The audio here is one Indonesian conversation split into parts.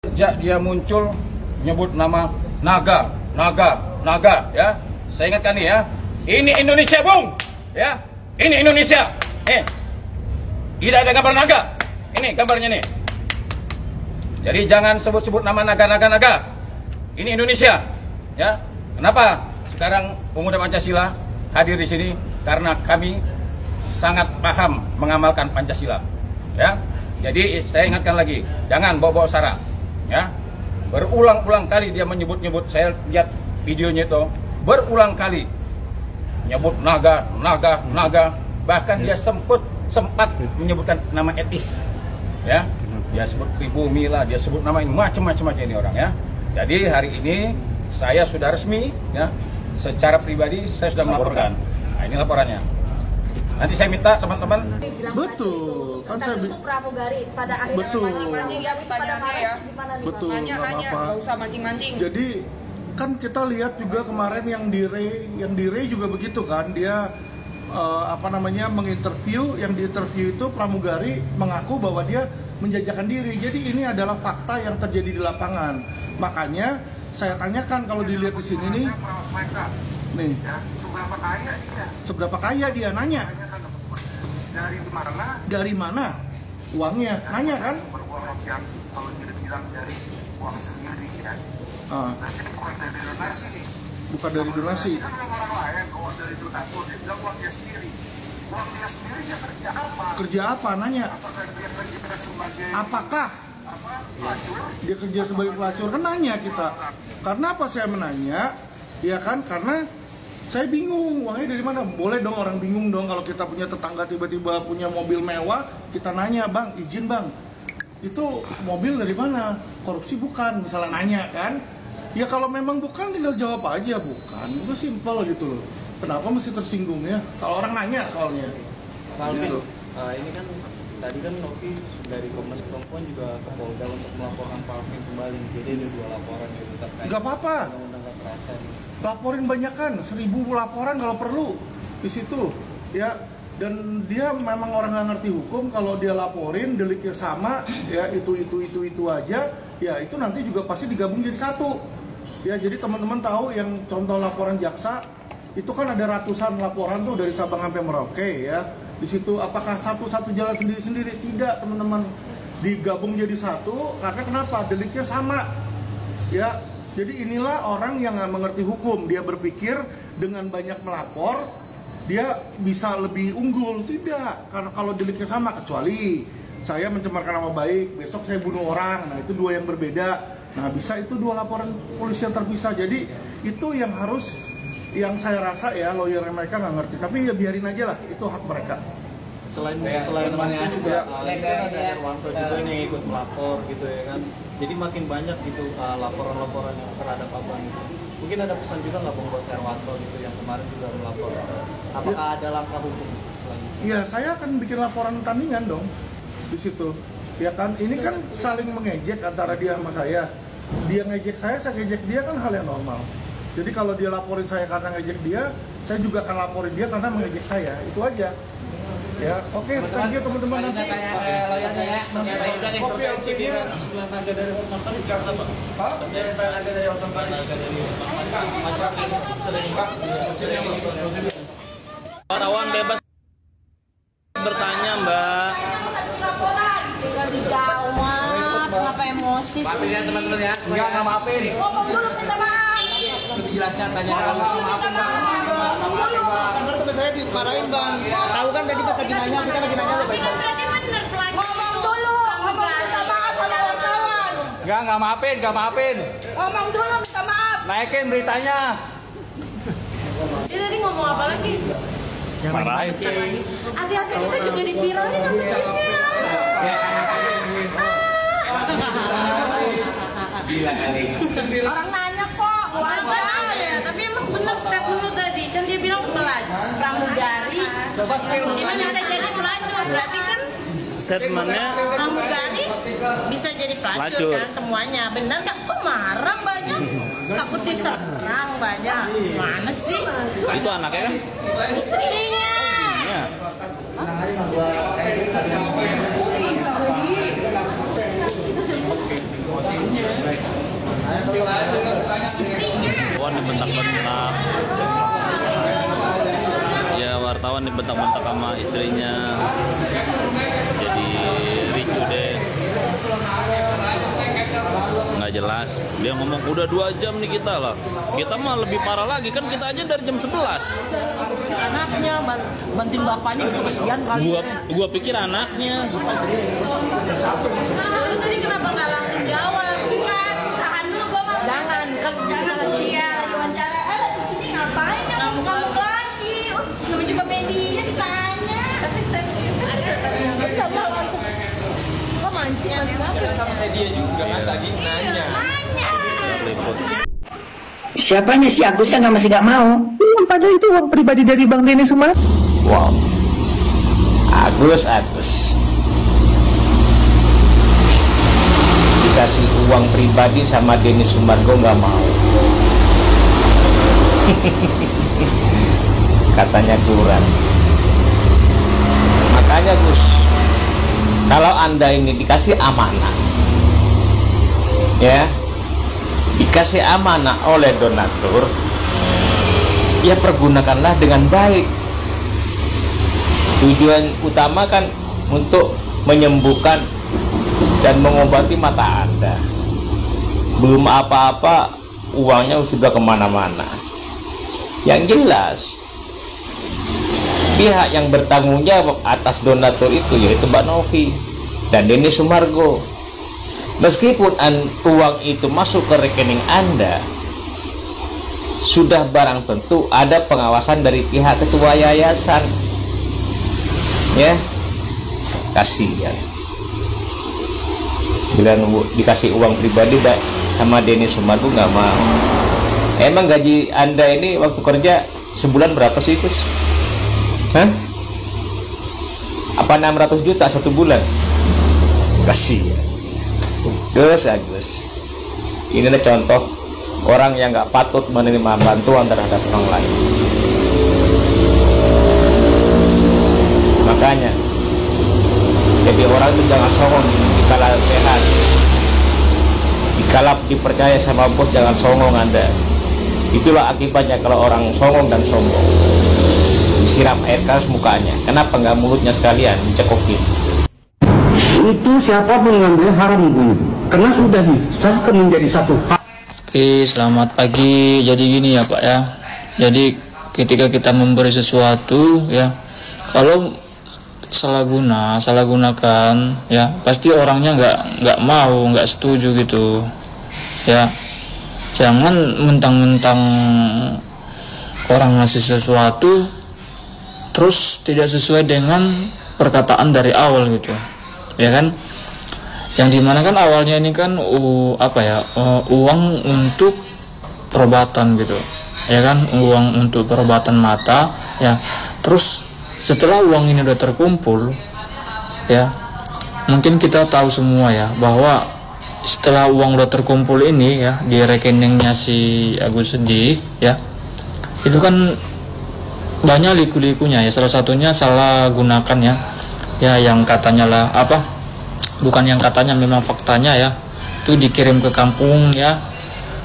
Sejak dia muncul menyebut nama naga ya. Saya ingatkan nih ya. Ini Indonesia, Bung. Ya. Ini Indonesia. Tidak ada gambar naga. Ini gambarnya nih. Jadi jangan sebut-sebut nama naga. Ini Indonesia. Ya. Kenapa sekarang pemuda Pancasila hadir di sini? Karena kami sangat paham mengamalkan Pancasila. Ya. Jadi saya ingatkan lagi, jangan bawa-bawa sara. Ya, berulang-ulang kali dia menyebut-nyebut, saya lihat videonya itu berulang kali nyebut naga, bahkan dia sempat menyebutkan nama etnis, ya, dia sebut pribumi lah, dia sebut nama ini macam-macam aja ini orang ya. Jadi hari ini saya sudah resmi, ya, secara pribadi saya sudah melaporkan. Nah ini laporannya. Nanti saya minta teman-teman. Betul, kan saya itu pramugari pada akhirnya betul. Mancing ya pertanyaannya ya. Betul, Nanya, nggak usah mancing-mancing. Jadi kan kita lihat juga kemarin yang di Ray juga begitu kan, dia menginterview, yang diinterview itu pramugari mengaku bahwa dia menjajakan diri. Jadi ini adalah fakta yang terjadi di lapangan. Makanya saya tanyakan, kalau dilihat di sini nih, seberapa kaya dia nanya. Dari mana uangnya? Nanya kan? Kalau dia bilang dari uang sendiri ya. Bukan dari donasi. Bukan dari donasi. Kan orang lain, kalau dari donatur dia bilang uangnya sendiri. Uangnya sendiri dia kerja apa? Kerja apa? Nanya. Apakah dia kerja sebagai pelacur? Dia kerja sebagai pelacur? Kan nanya kita. Karena apa saya menanya? Ya kan, karena saya bingung, uangnya dari mana? Boleh dong orang bingung dong kalau kita punya tetangga tiba-tiba punya mobil mewah, kita nanya, bang, izin bang, itu mobil dari mana? Korupsi bukan, misalnya nanya kan? Ya kalau memang bukan tinggal jawab aja, bukan, itu simpel gitu loh. Kenapa mesti tersinggung ya? Kalau orang nanya soalnya. Pak Alvin, ini kan tadi kan Novi dari Komnas Perempuan juga ke Polda untuk melaporkan Pak Alvin kembali. Jadi ada 2 laporan yang terkait. Gak apa-apa. Undang-undang kekerasan. Laporin banyakan, 1000 laporan kalau perlu di situ ya. Dan dia memang orang nggak ngerti hukum, kalau dia laporin deliknya sama ya, itu aja ya, itu nanti juga pasti digabung jadi satu ya. Jadi teman-teman tahu yang contoh laporan jaksa itu kan ada ratusan laporan tuh dari Sabang sampai Merauke ya. Di situ apakah satu-satu jalan sendiri-sendiri? Tidak, teman-teman, digabung jadi satu. Karena kenapa? Deliknya sama ya. Jadi inilah orang yang nggak mengerti hukum. Dia berpikir dengan banyak melapor dia bisa lebih unggul. Tidak, karena kalau deliknya sama, kecuali saya mencemarkan nama baik, besok saya bunuh orang, nah itu 2 yang berbeda. Nah bisa itu 2 laporan polisi yang terpisah. Jadi itu yang harus, yang saya rasa ya lawyer mereka nggak ngerti. Tapi ya biarin aja lah, itu hak mereka. Selain Novi juga, ini kan ada Herwanto juga nih ikut melapor gitu ya kan. Jadi makin banyak gitu laporan-laporan yang terhadap abang itu. Mungkin ada pesan juga nggak bang buat Herwanto gitu yang kemarin juga melapor. Apakah ada langkah hukum selanjutnya? Iya, saya akan bikin laporan tandingan dong di situ. Ya kan, ini kan saling mengejek antara dia sama saya. Dia ngejek saya ngejek dia, kan hal yang normal. Jadi kalau dia laporin saya karena ngejek dia, saya juga akan laporin dia karena mengejek saya. Itu aja. Ya, oke, thank you teman-teman. Nanti wartawan bebas bertanya, Mbak. Tinggal dijawab, kenapa emosi sih? Teman-teman ya, nggak maafin. Ngomong dulu, minta maaf. Lebih jelasnya tanya. Karena teman saya dimarahin bang. Tahu kan tadi kita lagi nanya lo baik-baik. Ngomong dulu, minta maaf sama wartawan. Nggak maafin. Ngomong dulu, minta maaf. Naikin beritanya. Dia tadi ngomong apa lagi? Marahin. Hati-hati, kita juga diviralin sama dia. Orang nanya kok, wajar ya. Tapi emang benar statement lu tadi. Kan dia bilang pramugari. Ini bisa jadi pelacur. Berarti kan Statementnya pramugari bisa jadi pelacur kan semuanya. Benar nggak? Kok marah banyak? Takut diserang banyak. Mana sih? itu anaknya kan? Istrinya. Iya. Wartawan dibentak-bentak. Ya, wartawan dibentak-bentak sama istrinya. Jadi ricu deh. Nggak jelas. Dia ngomong udah 2 jam nih kita lah. Kita mah lebih parah lagi kan, kita aja dari jam 11. Anaknya bantuin bapaknya gitu, kesian kali. Gua pikir anaknya. Lu tadi kenapa nggak langsung jawab? Tahan dulu gua mau. Jangan Iya, lagi wawancara. Di sini ngapain kamu lagi? Namanya juga media ditanya. Tapi saya kok mancing Dia juga kan tadi nanya. Siapanya si Agus yang masih gak mau? Padahal itu uang pribadi dari Bang Denny Sumargo. Wow, Agus dikasih uang pribadi sama Denny Sumargo nggak mau. Katanya kurang. Makanya Gus, kalau Anda ini dikasih amanah, ya, dikasih amanah oleh donatur, ya pergunakanlah dengan baik. Tujuan utama kan untuk menyembuhkan dan mengobati mata Anda. Belum apa-apa uangnya sudah kemana-mana. Yang jelas pihak yang bertanggung jawab atas donatur itu yaitu Mbak Novi dan Denny Sumargo. Meskipun uang itu masuk ke rekening Anda, sudah barang tentu ada pengawasan dari pihak ketua yayasan. Ya, kasihan. Bila dikasih uang pribadi sama Denny Sumargo nggak mau. Emang gaji Anda ini waktu kerja sebulan berapa sih, Gus? Hah? Apa 600 juta satu bulan? Kasihan. Gus. Ini adalah contoh orang yang nggak patut menerima bantuan terhadap orang lain. Makanya jadi orang itu jangan songong dikala sehat, dikala dipercaya sama bos jangan songong Anda. Itulah akibatnya kalau orang songong dan sombong. Disiram air keras mukanya. Kenapa nggak mulutnya sekalian dicekokin? Itu siapa mengambil haram itu? Karena sudah disahkan menjadi satu hak. Oke, selamat pagi. Jadi gini ya Pak ya. Jadi ketika kita memberi sesuatu ya, kalau salah gunakan ya, pasti orangnya nggak mau, nggak setuju gitu ya. Jangan mentang-mentang orang ngasih sesuatu terus tidak sesuai dengan perkataan dari awal gitu ya kan, yang dimana kan awalnya ini kan uang untuk perobatan gitu ya kan, uang untuk perobatan mata ya. Terus setelah uang ini udah terkumpul ya, mungkin kita tahu semua ya bahwa setelah uang udah terkumpul ini ya di rekeningnya si Agus Sedih ya, itu kan banyak liku-likunya ya. Salah satunya salah gunakan ya yang katanya lah bukan yang katanya, memang faktanya ya, itu dikirim ke kampung ya,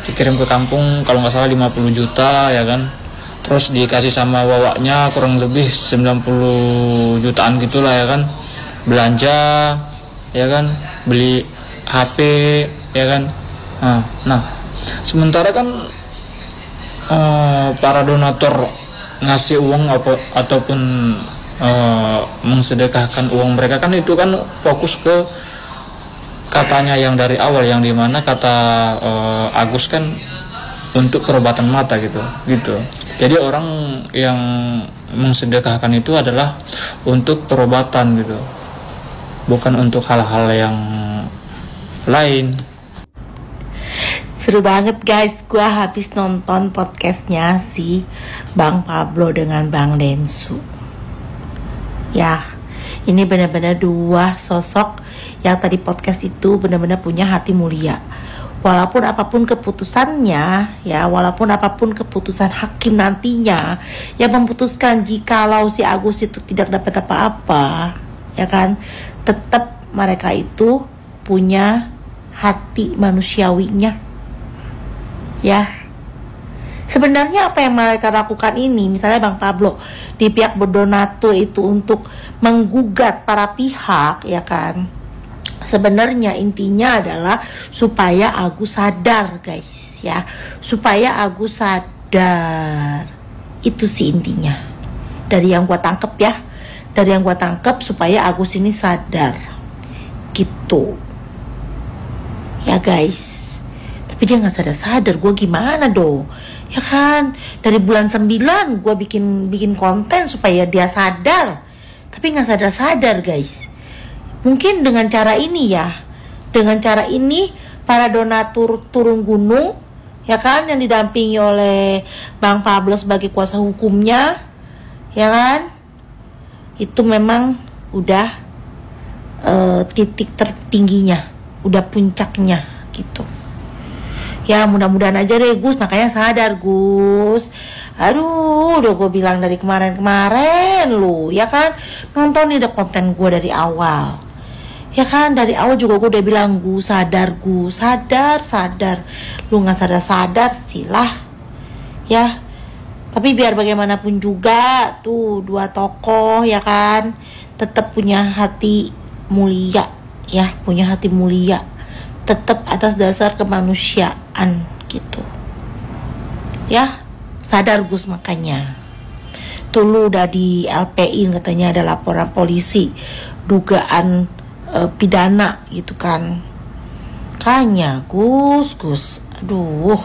kalau nggak salah 50 juta ya kan. Terus dikasih sama wawaknya kurang lebih 90 jutaan gitulah ya kan, belanja ya kan, beli HP ya kan. Nah sementara kan para donatur ngasih uang ataupun mensedekahkan uang mereka kan, itu kan fokus ke katanya yang dari awal, yang dimana kata Agus kan untuk perobatan mata gitu. Jadi orang yang mensedekahkan itu adalah untuk perobatan gitu, bukan untuk hal-hal yang lain. Seru banget guys, gue habis nonton podcastnya si Bang Pablo dengan Bang Densu. Ya, ini benar-benar dua sosok yang tadi podcast itu benar-benar punya hati mulia. Walaupun apapun keputusannya ya, walaupun apapun keputusan hakim nantinya yang memutuskan jikalau si Agus itu tidak dapat apa-apa ya kan, tetap mereka itu punya hati manusiawinya. Ya, sebenarnya apa yang mereka lakukan ini, misalnya Bang Pablo di pihak berdonatur itu untuk menggugat para pihak, ya kan, sebenarnya intinya adalah supaya Agus sadar, guys, ya, supaya Agus sadar. Itu sih intinya dari yang gua tangkep, ya, dari yang gua tangkep, supaya Agus ini sadar gitu ya, guys. Tapi dia nggak sadar, gue gimana dong, ya kan? Dari bulan 9 gue bikin konten supaya dia sadar, tapi nggak sadar, guys. Mungkin dengan cara ini, ya, dengan cara ini para donatur turun gunung, ya kan, yang didampingi oleh Bang Pablo sebagai kuasa hukumnya, ya kan, itu memang udah titik tertingginya, udah puncaknya gitu. Ya, mudah-mudahan aja deh Gus, makanya sadar Gus. Aduh, udah gue bilang dari kemarin lu, ya kan, nonton nih deh konten gue dari awal, ya kan, dari awal juga gue udah bilang Gus, sadar Gus, sadar. Lu nggak sadar silah, ya. Tapi biar bagaimanapun juga tuh dua tokoh, ya kan, tetap punya hati mulia, ya, punya hati mulia, tetap atas dasar kemanusiaan gitu, ya. Sadar Gus, makanya tuh lu udah di LP-in, katanya ada laporan polisi dugaan pidana gitu kan. Kayaknya Gus, aduh.